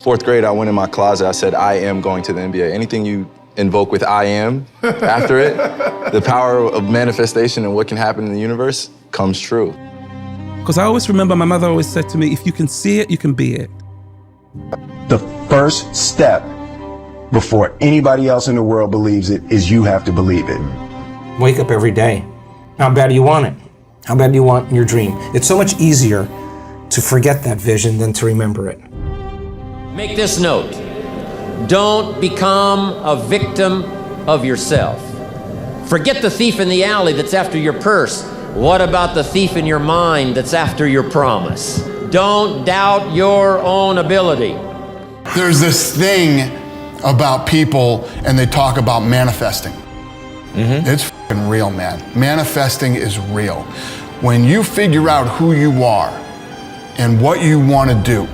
Fourth grade, I went in my closet, I said, I am going to the NBA. Anything you invoke with I am after it, the power of manifestation and what can happen in the universe comes true. Because I always remember my mother always said to me, if you can see it, you can be it. The first step before anybody else in the world believes it is you have to believe it. Wake up every day. How bad do you want it? How bad do you want your dream? It's so much easier to forget that vision than to remember it. Make this note. Don't become a victim of yourself. Forget the thief in the alley that's after your purse. What about the thief in your mind that's after your promise? Don't doubt your own ability. There's this thing about people and they talk about manifesting. It's f***ing real, man. Manifesting is real. When you figure out who you are and what you want to do,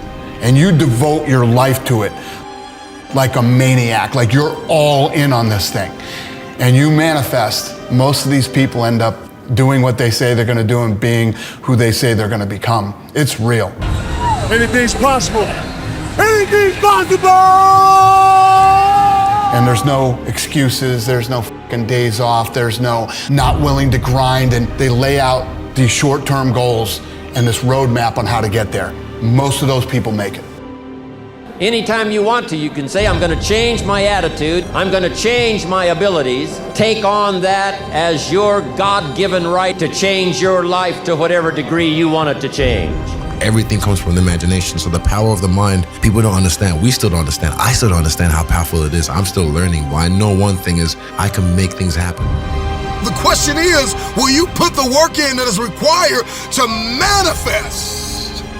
and you devote your life to it like a maniac, like you're all in on this thing, and you manifest, most of these people end up doing what they say they're going to do and being who they say they're going to become. It's real. Anything's possible. Anything's possible! And there's no excuses, there's no fucking days off, there's no not willing to grind, and they lay out these short-term goals and this roadmap on how to get there. Most of those people make it. Anytime you want to, you can say, I'm going to change my attitude. I'm going to change my abilities. Take on that as your God-given right to change your life to whatever degree you want it to change. Everything comes from the imagination. So the power of the mind, people don't understand. We still don't understand. I still don't understand how powerful it is. I'm still learning. But I know one thing is I can make things happen. The question is, will you put the work in that is required to manifest?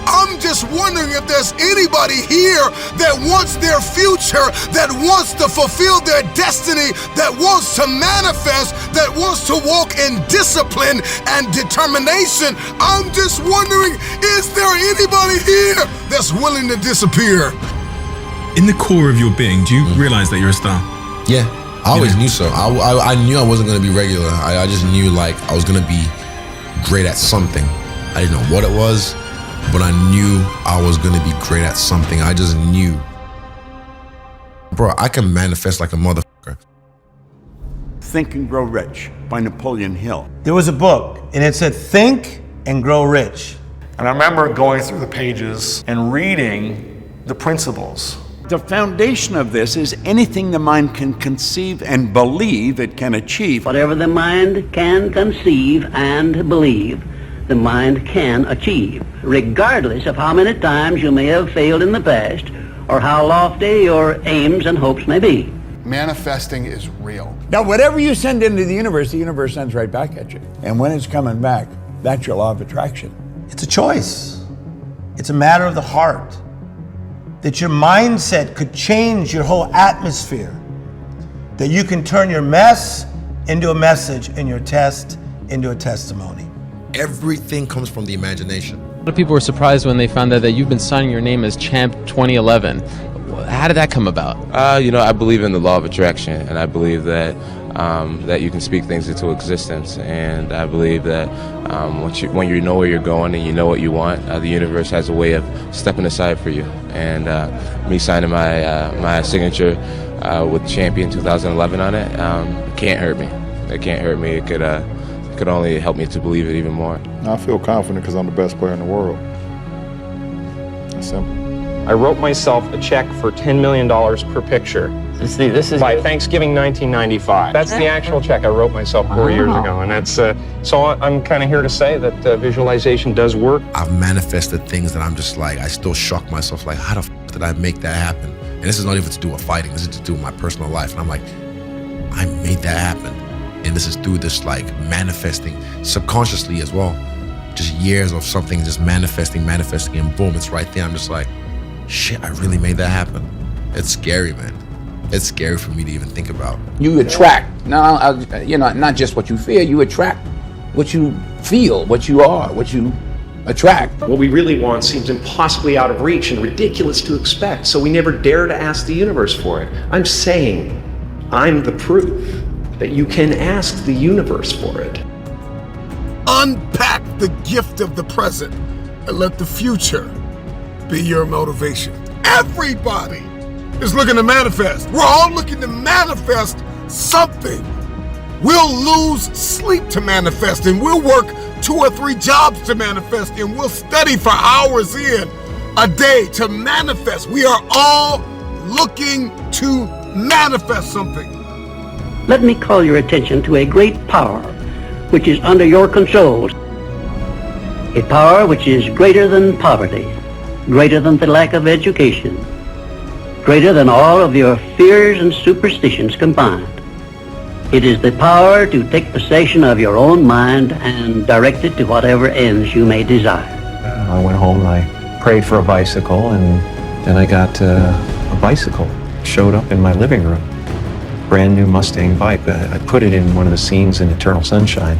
I'm just wondering if there's anybody here that wants their future, that wants to fulfill their destiny, that wants to manifest, that wants to walk in discipline and determination. I'm just wondering, is there anybody here that's willing to disappear? In the core of your being, do you realize that you're a star? Yeah, I always knew so. I knew I wasn't going to be regular. I just knew like I was going to be great at something. I didn't know what it was, but I knew I was gonna be great at something. I just knew. Bro, I can manifest like a motherfucker. Think and Grow Rich by Napoleon Hill. There was a book and it said, think and grow rich. And I remember going through the pages and reading the principles. The foundation of this is anything the mind can conceive and believe it can achieve. Whatever the mind can conceive and believe, the mind can achieve, regardless of how many times you may have failed in the past or how lofty your aims and hopes may be. Manifesting is real. Now, whatever you send into the universe sends right back at you. And when it's coming back, that's your law of attraction. It's a choice. It's a matter of the heart. That your mindset could change your whole atmosphere. That you can turn your mess into a message and your test into a testimony. Everything comes from the imagination. A lot of people were surprised when they found out that you've been signing your name as Champ 2011. How did that come about? I believe in the law of attraction, and I believe that that you can speak things into existence. And I believe that when you know where you're going and you know what you want, the universe has a way of stepping aside for you. And me signing my signature with Champion 2011 on it can't hurt me. It can't hurt me. It could only help me to believe it even more. I feel confident because I'm the best player in the world. It's simple. I wrote myself a check for $10 million per picture. This is by Thanksgiving 1995. That's the actual check I wrote myself 4 years ago, and that's so I'm kind of here to say that visualization does work. I've manifested things that I'm just like, I still shock myself, like, how the f did I make that happen? And this is not even to do with fighting, this is to do with my personal life. And I'm like, I made that happen. And this is through this like manifesting subconsciously as well. Just years of something just manifesting, and boom, it's right there. I'm just like, shit, I really made that happen. It's scary, man. It's scary for me to even think about. You attract, not just what you feel, you attract what you feel, what you are, what you attract. What we really want seems impossibly out of reach and ridiculous to expect, so we never dare to ask the universe for it. I'm saying, I'm the proof that you can ask the universe for it. Unpack the gift of the present and let the future be your motivation. Everybody is looking to manifest. We're all looking to manifest something. We'll lose sleep to manifest, and we'll work 2 or 3 jobs to manifest, and we'll study for hours in a day to manifest. We are all looking to manifest something. Let me call your attention to a great power which is under your control. A power which is greater than poverty, greater than the lack of education, greater than all of your fears and superstitions combined. It is the power to take possession of your own mind and direct it to whatever ends you may desire. I went home and I prayed for a bicycle, and then I got a bicycle. Showed up in my living room. Brand new Mustang bike. I put it in one of the scenes in Eternal Sunshine.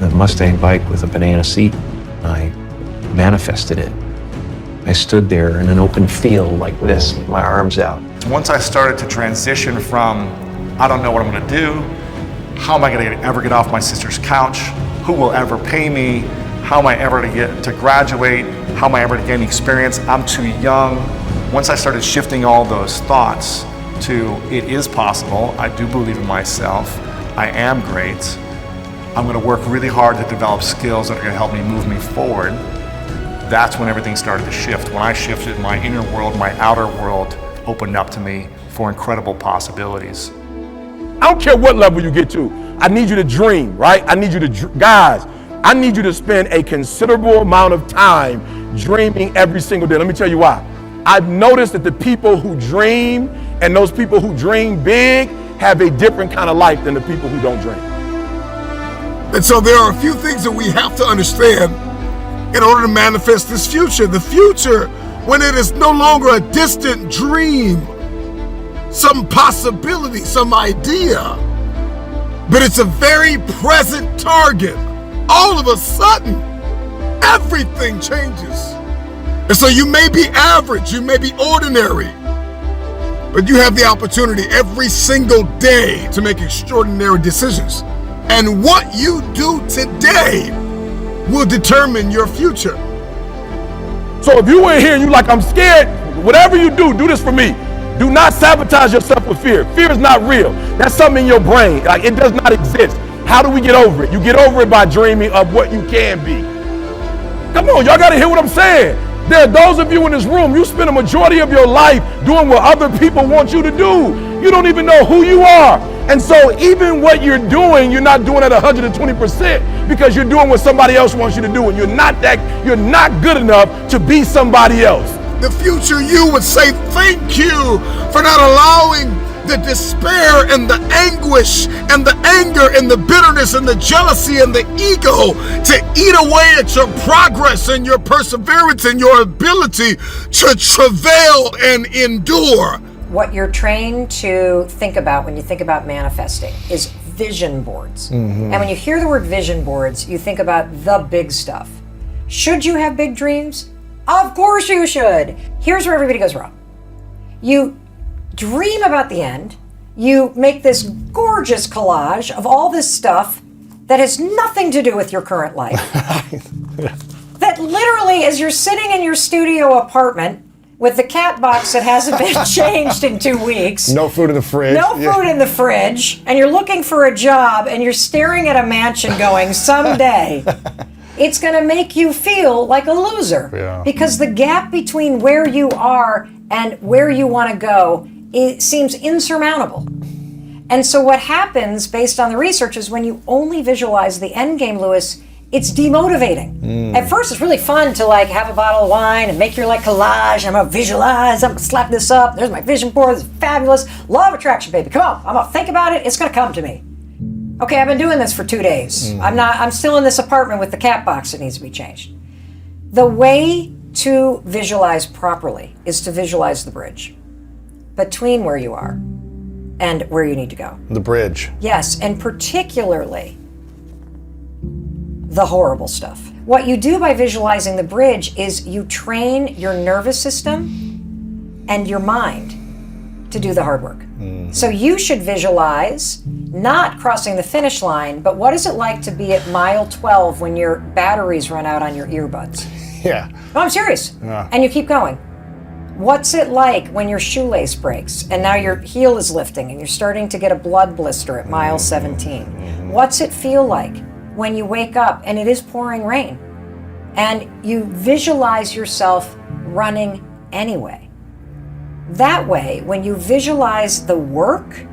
A Mustang bike with a banana seat. I manifested it. I stood there in an open field like this with my arms out. Once I started to transition from, I don't know what I'm gonna do, how am I gonna ever get off my sister's couch, who will ever pay me, how am I ever to get to graduate, how am I ever to gain experience, I'm too young. Once I started shifting all those thoughts to, it is possible, I do believe in myself, I am great, I'm gonna work really hard to develop skills that are gonna help me move me forward, that's when everything started to shift. When I shifted, my inner world, my outer world opened up to me for incredible possibilities. I don't care what level you get to. I need you to dream, right? I need you to, guys, I need you to spend a considerable amount of time dreaming every single day. Let me tell you why. I've noticed that the people who dream and those people who dream big have a different kind of life than the people who don't dream. And so there are a few things that we have to understand in order to manifest this future. The future, when it is no longer a distant dream, some possibility, some idea, but it's a very present target. All of a sudden, everything changes. And so you may be average, you may be ordinary, but you have the opportunity every single day to make extraordinary decisions. And what you do today will determine your future. So if you were here and you like, I'm scared, whatever you do this for me. Do not sabotage yourself with fear. Fear is not real. That's something in your brain. Like, it does not exist. How do we get over it? You get over it by dreaming of what you can be. Come on, y'all gotta hear what I'm saying. There are those of you in this room, you spend a majority of your life doing what other people want you to do. You don't even know who you are. And so even what you're doing, you're not doing at 120% because you're doing what somebody else wants you to do, and you're not good enough to be somebody else. The future you would say thank you for not allowing the despair and the anguish and the anger and the bitterness and the jealousy and the ego to eat away at your progress and your perseverance and your ability to travail and endure. What you're trained to think about when you think about manifesting is vision boards. And when you hear the word vision boards, you think about the big stuff. Should you have big dreams? Of course you should. Here's where everybody goes wrong. You dream about the end. You make this gorgeous collage of all this stuff that has nothing to do with your current life. That literally, as you're sitting in your studio apartment with the cat box that hasn't been changed in 2 weeks. No food in the fridge. No food in the fridge. And you're looking for a job and you're staring at a mansion going, someday. It's going to make you feel like a loser because the gap between where you are and where you want to go, it seems insurmountable. And so what happens based on the research is when you only visualize the end game, Lewis, it's demotivating. At first, it's really fun to like have a bottle of wine and make your like collage. I'm gonna visualize, I'm gonna slap this up. There's my vision board, it's fabulous. Law of attraction, baby. Come on, I'm gonna think about it, it's gonna come to me. Okay, I've been doing this for 2 days. I'm still in this apartment with the cat box that needs to be changed. The way to visualize properly is to visualize the bridge between where you are and where you need to go. The bridge. Yes, and particularly the horrible stuff. What you do by visualizing the bridge is you train your nervous system and your mind to do the hard work. So you should visualize not crossing the finish line, but what is it like to be at mile 12 when your batteries run out on your earbuds? Yeah. No, I'm serious. Yeah. And you keep going. What's it like when your shoelace breaks and now your heel is lifting and you're starting to get a blood blister at mile 17? What's it feel like when you wake up and it is pouring rain and you visualize yourself running anyway? That way, when you visualize the work,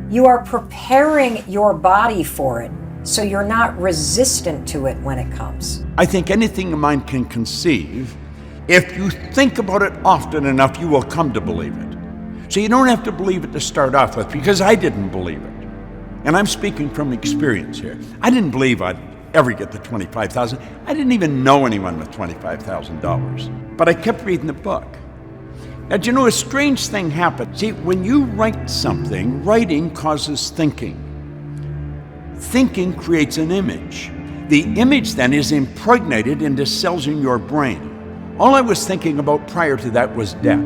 you are preparing your body for it, so you're not resistant to it when it comes. I think anything a mind can conceive, if you think about it often enough, you will come to believe it. So you don't have to believe it to start off with, because I didn't believe it. And I'm speaking from experience here. I didn't believe I'd ever get the $25,000. I didn't even know anyone with $25,000. But I kept reading the book. Now, do you know, a strange thing happened. See, when you write something, writing causes thinking. Thinking creates an image. The image then is impregnated into cells in your brain. All I was thinking about prior to that was debt.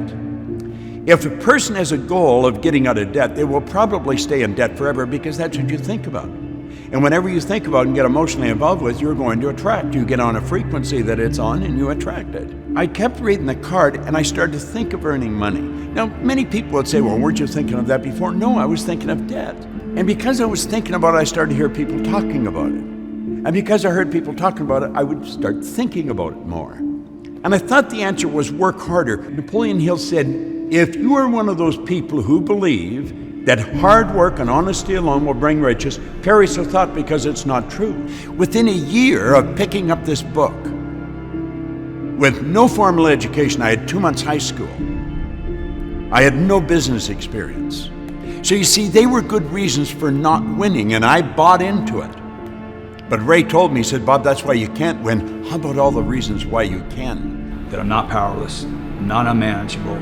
If a person has a goal of getting out of debt, they will probably stay in debt forever because that's what you think about. And whenever you think about and get emotionally involved with, you're going to attract. You get on a frequency that it's on and you attract it. I kept reading the card and I started to think of earning money. Now, many people would say, well, weren't you thinking of that before? No, I was thinking of debt. And because I was thinking about it, I started to hear people talking about it. And because I heard people talking about it, I would start thinking about it more. And I thought the answer was work harder. Napoleon Hill said, if you are one of those people who believe that hard work and honesty alone will bring riches, perish the thought because it's not true. Within a year of picking up this book, with no formal education, I had 2 months high school. I had no business experience. So you see, they were good reasons for not winning, and I bought into it. But Ray told me, he said, Bob, that's why you can't win. How about all the reasons why you can? That I'm not powerless, I'm not unmanageable,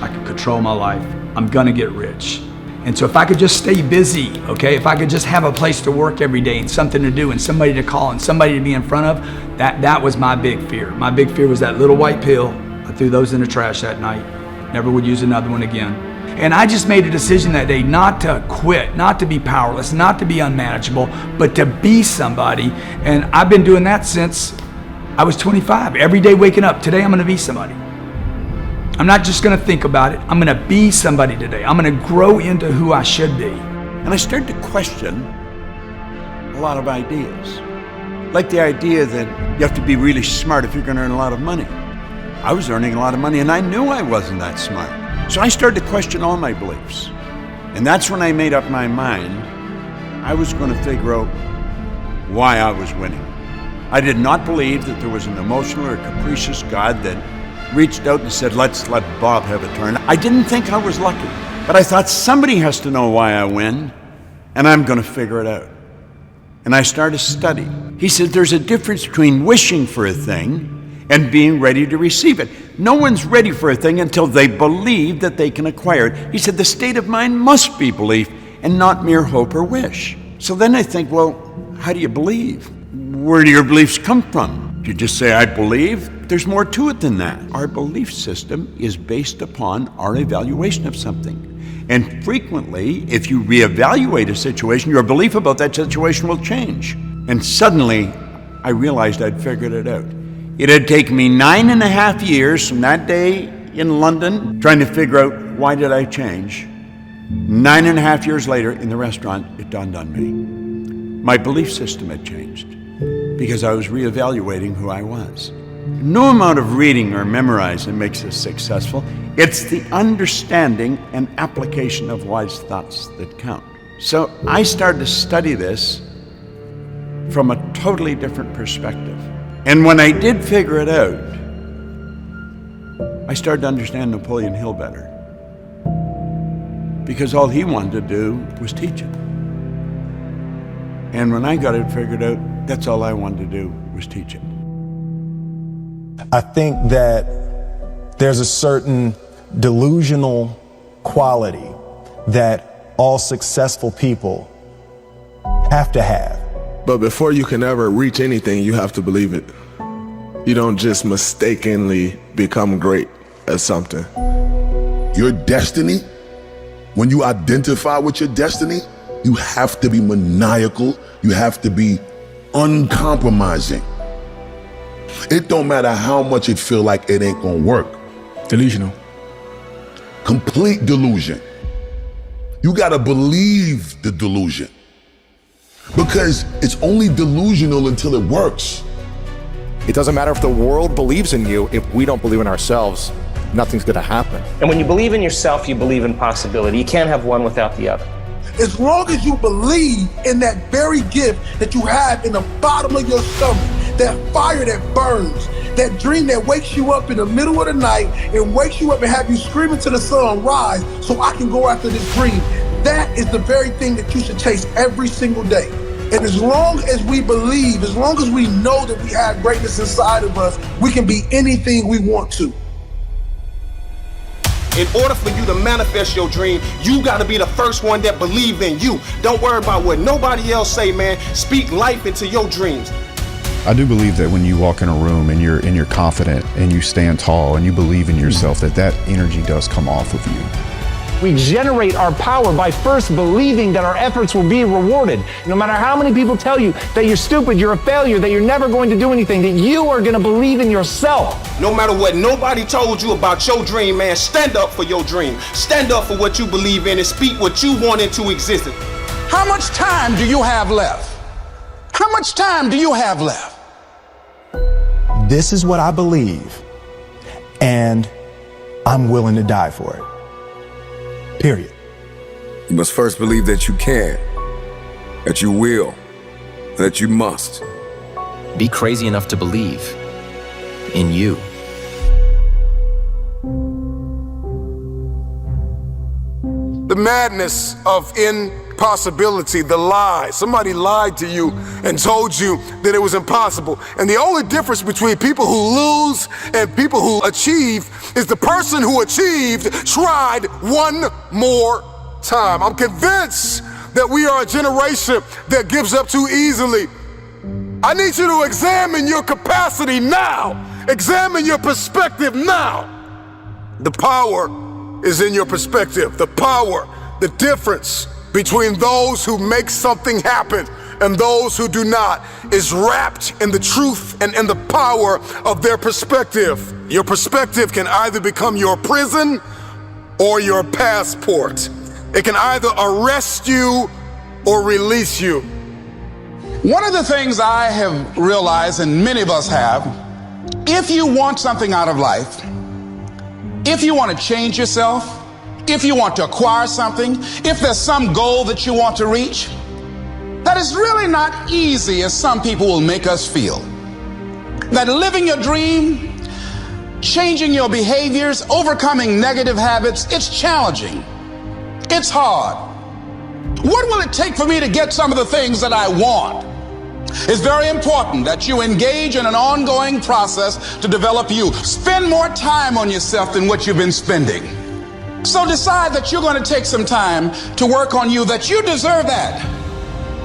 I can control my life, I'm gonna get rich. And so if I could just stay busy, okay, if I could just have a place to work every day and something to do and somebody to call and somebody to be in front of, that was my big fear. My big fear was that little white pill. I threw those in the trash that night. Never would use another one again. And I just made a decision that day not to quit, not to be powerless, not to be unmanageable, but to be somebody. And I've been doing that since I was 25. Every day waking up, today I'm gonna be somebody. I'm not just gonna think about it, I'm gonna be somebody today. I'm gonna grow into who I should be. And I started to question a lot of ideas. Like the idea that you have to be really smart if you're gonna earn a lot of money. I was earning a lot of money and I knew I wasn't that smart. So I started to question all my beliefs. And that's when I made up my mind I was going to figure out why I was winning. I did not believe that there was an emotional or capricious God that reached out and said, let's let Bob have a turn. I didn't think I was lucky, but I thought somebody has to know why I win, and I'm going to figure it out. And I started to study. He said there's a difference between wishing for a thing and being ready to receive it. No one's ready for a thing until they believe that they can acquire it. He said the state of mind must be belief and not mere hope or wish. So then I think, well, how do you believe? Where do your beliefs come from? Do you just say, I believe? There's more to it than that. Our belief system is based upon our evaluation of something. And frequently, if you reevaluate a situation, your belief about that situation will change. And suddenly, I realized I'd figured it out. It had taken me 9.5 years from that day in London trying to figure out why did I change. 9.5 years later in the restaurant, it dawned on me. My belief system had changed because I was reevaluating who I was. No amount of reading or memorizing makes us successful. It's the understanding and application of wise thoughts that count. So I started to study this from a totally different perspective. And when I did figure it out, I started to understand Napoleon Hill better. Because all he wanted to do was teach it. And when I got it figured out, that's all I wanted to do was teach it. I think that there's a certain delusional quality that all successful people have to have. But before you can ever reach anything, you have to believe it. You don't just mistakenly become great at something. Your destiny, when you identify with your destiny, you have to be maniacal. You have to be uncompromising. It don't matter how much it feel like it ain't gonna work. Delusional. complete delusion. You gotta believe the delusion. Because it's only delusional until it works. It doesn't matter if the world believes in you, if we don't believe in ourselves, nothing's gonna happen. And when you believe in yourself, you believe in possibility. You can't have one without the other. As long as you believe in that very gift that you have in the bottom of your stomach, that fire that burns, that dream that wakes you up in the middle of the night and wakes you up and have you screaming to the sun, rise, so I can go after this dream. That is the very thing that you should chase every single day. And as long as we believe, as long as we know that we have greatness inside of us, we can be anything we want to. In order for you to manifest your dream, you gotta be the first one that believe in you. Don't worry about what nobody else say, man. Speak life into your dreams. I do believe that when you walk in a room and you're confident and you stand tall and you believe in yourself, that energy does come off of you. We generate our power by first believing that our efforts will be rewarded. No matter how many people tell you that you're stupid, you're a failure, that you're never going to do anything, that you are going to believe in yourself. No matter what nobody told you about your dream, man, stand up for your dream. Stand up for what you believe in and speak what you want into existence. How much time do you have left? How much time do you have left? This is what I believe, and I'm willing to die for it. Period. You must first believe that you can, that you will, that you must. Be crazy enough to believe in you. The madness of impossibility, the lie. Somebody lied to you and told you that it was impossible. And the only difference between people who lose and people who achieve is the person who achieved tried one more time. I'm convinced that we are a generation that gives up too easily. I need you to examine your capacity now. Examine your perspective now. The power is in your perspective. The power, the difference between those who make something happen and those who do not is wrapped in the truth and in the power of their perspective. Your perspective can either become your prison or your passport. It can either arrest you or release you. One of the things I have realized, and many of us have, if you want something out of life, if you want to change yourself, if you want to acquire something, if there's some goal that you want to reach, that is really not easy as some people will make us feel. That living your dream, changing your behaviors, overcoming negative habits, it's challenging. It's hard. What will it take for me to get some of the things that I want? It's very important that you engage in an ongoing process to develop you. Spend more time on yourself than what you've been spending. So decide that you're going to take some time to work on you, that you deserve that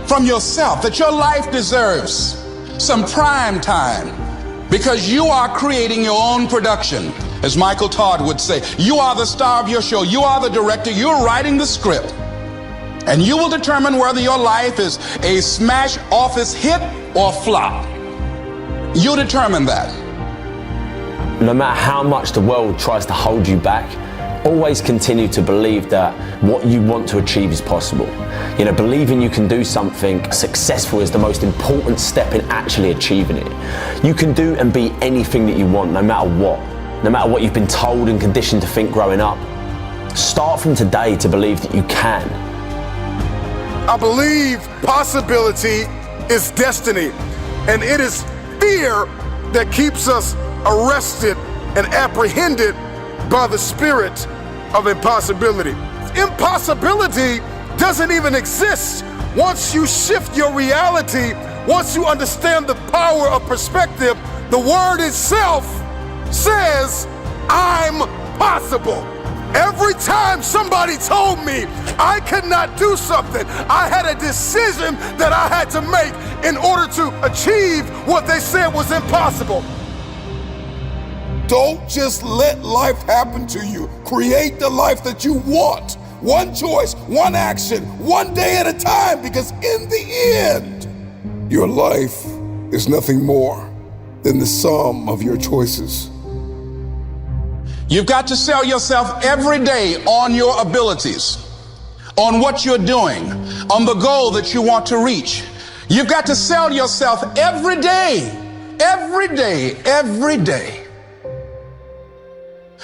from yourself, that your life deserves some prime time, because you are creating your own production. As Michael Todd would say, you are the star of your show. You are the director. You're writing the script. And you will determine whether your life is a smash office hit or flop. You determine that. No matter how much the world tries to hold you back, always continue to believe that what you want to achieve is possible. You know, believing you can do something successful is the most important step in actually achieving it. You can do and be anything that you want, no matter what you've been told and conditioned to think growing up. Start from today to believe that you can. I believe possibility is destiny, and it is fear that keeps us arrested and apprehended by the spirit of impossibility. Impossibility doesn't even exist once you shift your reality, once you understand the power of perspective. The word itself says, I'm possible. Every time somebody told me I could not do something, I had a decision that I had to make in order to achieve what they said was impossible. Don't just let life happen to you. Create the life that you want. One choice, one action, one day at a time, because in the end, your life is nothing more than the sum of your choices. You've got to sell yourself every day on your abilities, on what you're doing, on the goal that you want to reach. You've got to sell yourself every day, every day, every day.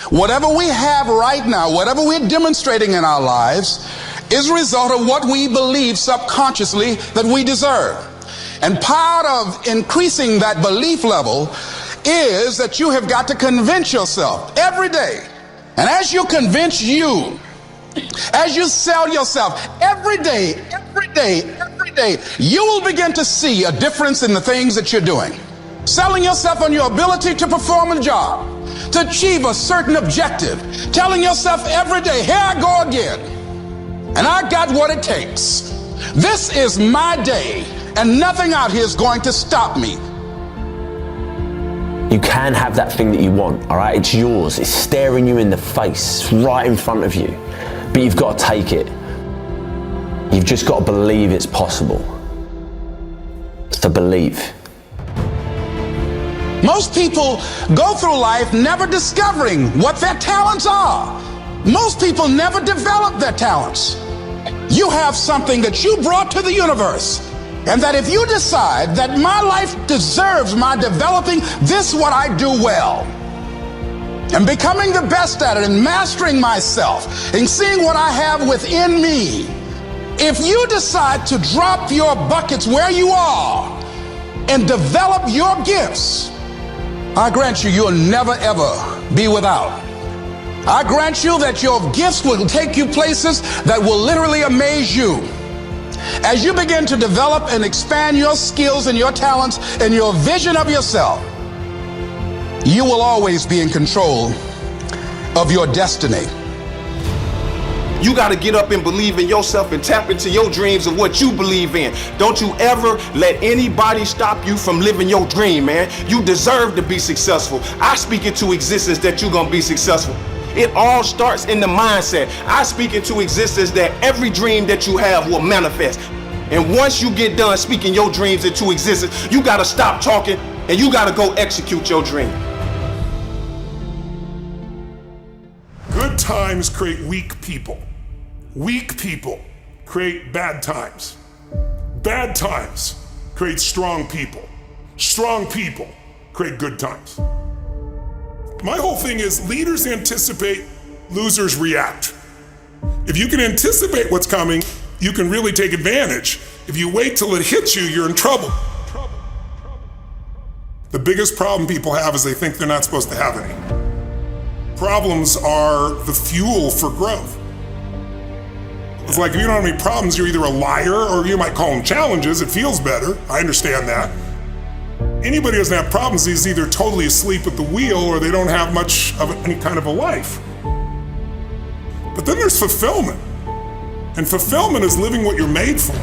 Whatever we have right now, whatever we're demonstrating in our lives, is a result of what we believe subconsciously that we deserve. And part of increasing that belief level is that you have got to convince yourself every day. And as you convince you, as you sell yourself every day, every day, every day, you will begin to see a difference in the things that you're doing. Selling yourself on your ability to perform a job, to achieve a certain objective, telling yourself every day, here I go again, and I got what it takes. This is my day, and nothing out here is going to stop me. You can have that thing that you want, all right? It's yours. It's staring you in the face. It's right in front of you. But you've got to take it. You've just got to believe it's possible. It's to believe. Most people go through life never discovering what their talents are. Most people never develop their talents. You have something that you brought to the universe, and that if you decide that my life deserves my developing this what I do well, and becoming the best at it, and mastering myself, and seeing what I have within me, if you decide to drop your buckets where you are and develop your gifts, I grant you, you'll never ever be without. I grant you that your gifts will take you places that will literally amaze you. As you begin to develop and expand your skills and your talents and your vision of yourself, you will always be in control of your destiny. You got to get up and believe in yourself and tap into your dreams of what you believe in. Don't you ever let anybody stop you from living your dream, man. You deserve to be successful. I speak into existence that you're going to be successful. It all starts in the mindset. I speak into existence that every dream that you have will manifest. And once you get done speaking your dreams into existence, you got to stop talking and you got to go execute your dream. Good times create weak people. Weak people create bad times. Bad times create strong people. Strong people create good times. My whole thing is leaders anticipate, losers react. If you can anticipate what's coming, you can really take advantage. If you wait till it hits you, you're in trouble. The biggest problem people have is they think they're not supposed to have any. Problems are the fuel for growth. It's like if you don't have any problems, you're either a liar or you might call them challenges. It feels better. I understand that. Anybody who doesn't have problems is either totally asleep at the wheel or they don't have much of any kind of a life. But then there's fulfillment. And fulfillment is living what you're made for.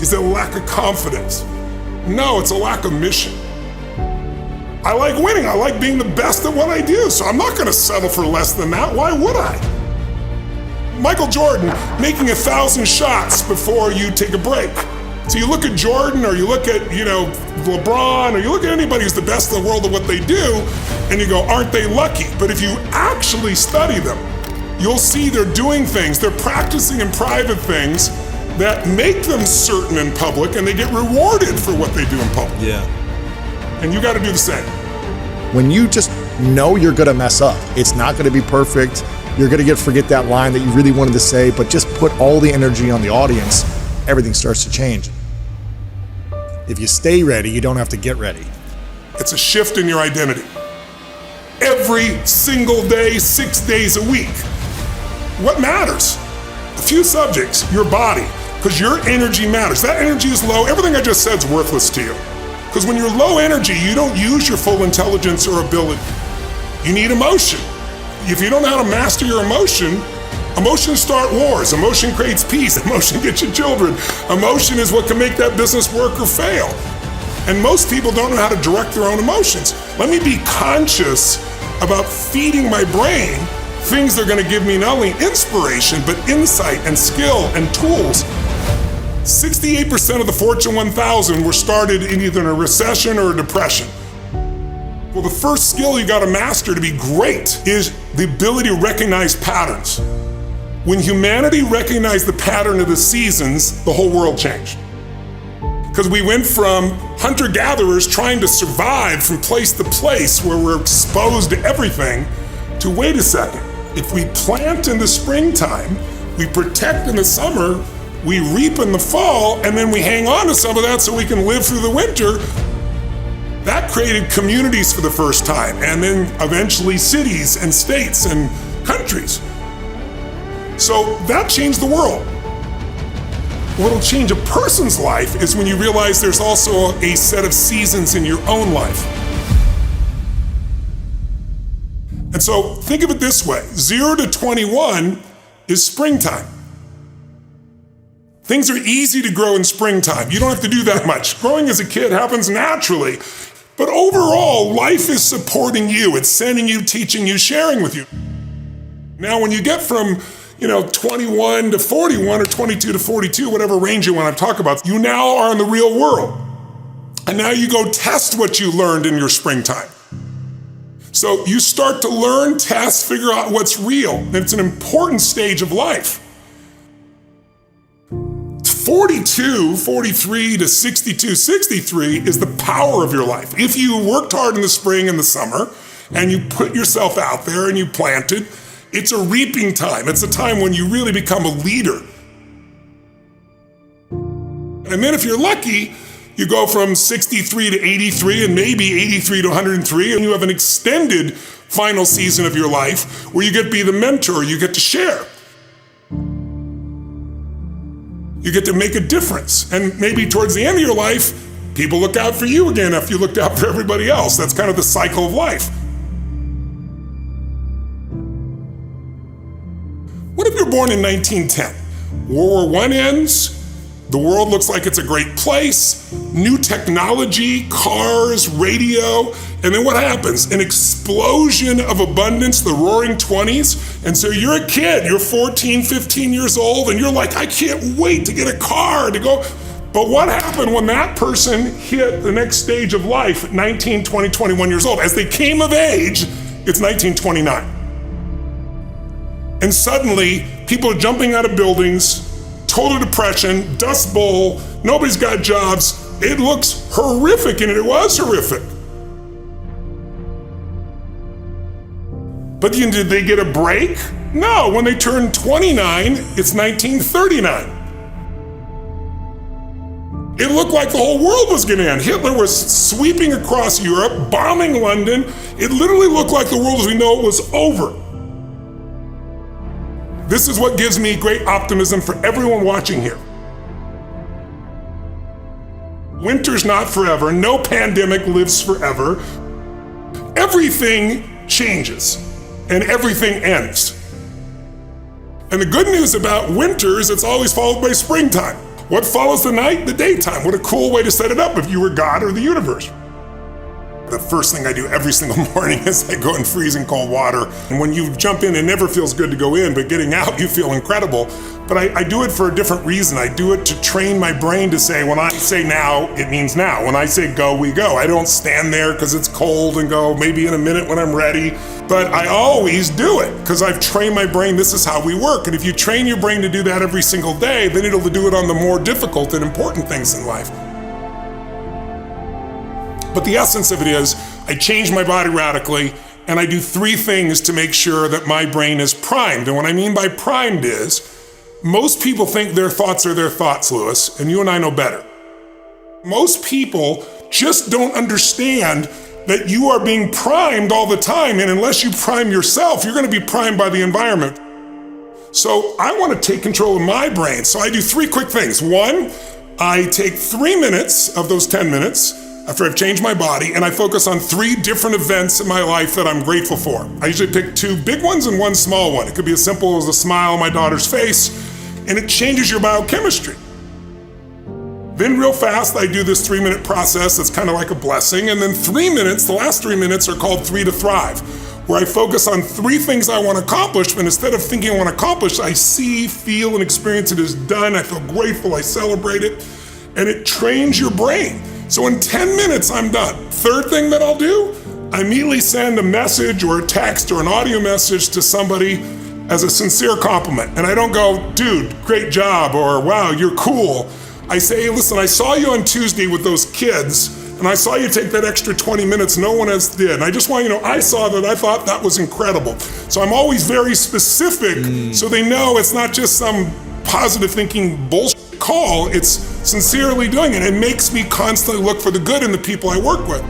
Is it a lack of confidence? No, it's a lack of mission. I like winning. I like being the best at what I do. So I'm not going to settle for less than that. Why would I? Michael Jordan making 1,000 shots before you take a break. So you look at Jordan or you look at, LeBron or you look at anybody who's the best in the world at what they do and you go, aren't they lucky? But if you actually study them, you'll see they're doing things, they're practicing in private things that make them certain in public and they get rewarded for what they do in public. Yeah. And you got to do the same. When you just know you're going to mess up, it's not going to be perfect. You're going to forget that line that you really wanted to say, but just put all the energy on the audience. Everything starts to change. If you stay ready, you don't have to get ready. It's a shift in your identity. Every single day, 6 days a week. What matters? A few subjects, your body, because your energy matters. That energy is low. Everything I just said is worthless to you. Because when you're low energy, you don't use your full intelligence or ability. You need emotion. If you don't know how to master your emotion, emotions start wars. Emotion creates peace. Emotion gets you children. Emotion is what can make that business work or fail. And most people don't know how to direct their own emotions. Let me be conscious about feeding my brain things that are going to give me not only inspiration, but insight and skill and tools. 68% of the Fortune 1000 were started in either a recession or a depression. Well, the first skill you gotta master to be great is the ability to recognize patterns. When humanity recognized the pattern of the seasons, the whole world changed. Because we went from hunter-gatherers trying to survive from place to place where we're exposed to everything, to wait a second, if we plant in the springtime, we protect in the summer, we reap in the fall, and then we hang on to some of that so we can live through the winter. That created communities for the first time, and then eventually cities and states and countries. So that changed the world. What'll change a person's life is when you realize there's also a set of seasons in your own life. And so think of it this way, 0 to 21 is springtime. Things are easy to grow in springtime. You don't have to do that much. Growing as a kid happens naturally. But overall, life is supporting you. It's sending you, teaching you, sharing with you. Now, when you get from 21 to 41 or 22 to 42, whatever range you want to talk about, you now are in the real world. And now you go test what you learned in your springtime. So you start to learn, test, figure out what's real. And it's an important stage of life. 42, 43 to 62, 63 is the power of your life. If you worked hard in the spring and the summer, and you put yourself out there and you planted, it's a reaping time. It's a time when you really become a leader. And then if you're lucky, you go from 63 to 83 and maybe 83 to 103, and you have an extended final season of your life where you get to be the mentor, you get to share. You get to make a difference. And maybe towards the end of your life, people look out for you again after you looked out for everybody else. That's kind of the cycle of life. What if you're born in 1910? World War I ends, the world looks like it's a great place, new technology, cars, radio, and then what happens? An explosion of abundance, the roaring 20s, and so you're a kid, you're 14, 15 years old, and you're like, I can't wait to get a car, to go. But what happened when that person hit the next stage of life at 19, 20, 21 years old? As they came of age, it's 1929. And suddenly, people are jumping out of buildings, total depression, dust bowl, nobody's got jobs. It looks horrific, and it was horrific. But did they get a break? No, when they turned 29, it's 1939. It looked like the whole world was gonna end. Hitler was sweeping across Europe, bombing London. It literally looked like the world as we know it was over. This is what gives me great optimism for everyone watching here. Winter's not forever. No pandemic lives forever. Everything changes and everything ends. And the good news about winter is it's always followed by springtime. What follows the night? The daytime. What a cool way to set it up if you were God or the universe. The first thing I do every single morning is I go in freezing cold water. And when you jump in, it never feels good to go in, but getting out, you feel incredible. But I do it for a different reason. I do it to train my brain to say, when I say now, it means now. When I say go, we go. I don't stand there because it's cold and go, maybe in a minute when I'm ready. But I always do it because I've trained my brain, this is how we work. And if you train your brain to do that every single day, then it'll do it on the more difficult and important things in life. But the essence of it is, I change my body radically, and I do 3 things to make sure that my brain is primed. And what I mean by primed is, most people think their thoughts are their thoughts, Lewis, and you and I know better. Most people just don't understand that you are being primed all the time, and unless you prime yourself, you're gonna be primed by the environment. So I wanna take control of my brain, so I do 3 quick things. 1, I take 3 minutes of those 10 minutes, after I've changed my body, and I focus on 3 different events in my life that I'm grateful for. I usually pick 2 big ones and 1 small one. It could be as simple as a smile on my daughter's face, and it changes your biochemistry. Then real fast, I do this 3-minute process that's kind of like a blessing, and then 3 minutes, the last 3 minutes are called 3 to Thrive, where I focus on 3 things I want to accomplish, and instead of thinking I want to accomplish, I see, feel, and experience it as done. I feel grateful, I celebrate it, and it trains your brain. So in 10 minutes, I'm done. 3rd thing that I'll do, I immediately send a message or a text or an audio message to somebody as a sincere compliment. And I don't go, dude, great job, or wow, you're cool. I say, hey, listen, I saw you on Tuesday with those kids, and I saw you take that extra 20 minutes no one else did. And I just want you to know, I saw that, I thought that was incredible. So I'm always very specific so they know it's not just some positive thinking bullshit call, it's sincerely doing it. It makes me constantly look for the good in the people I work with.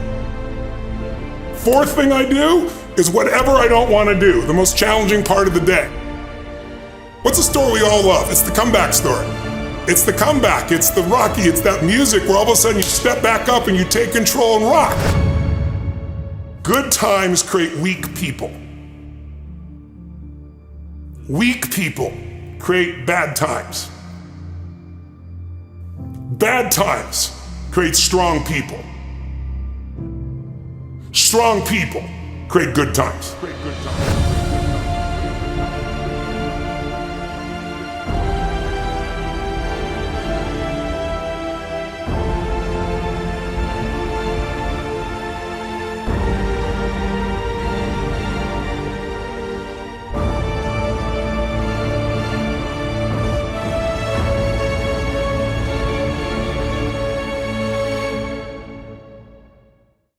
Fourth thing I do is whatever I don't want to do, the most challenging part of the day. What's a story we all love? It's the comeback story. It's the comeback, it's the Rocky, it's that music where all of a sudden you step back up and you take control and rock. Good times create weak people. Weak people create bad times. Bad times create strong people. Strong people create good times.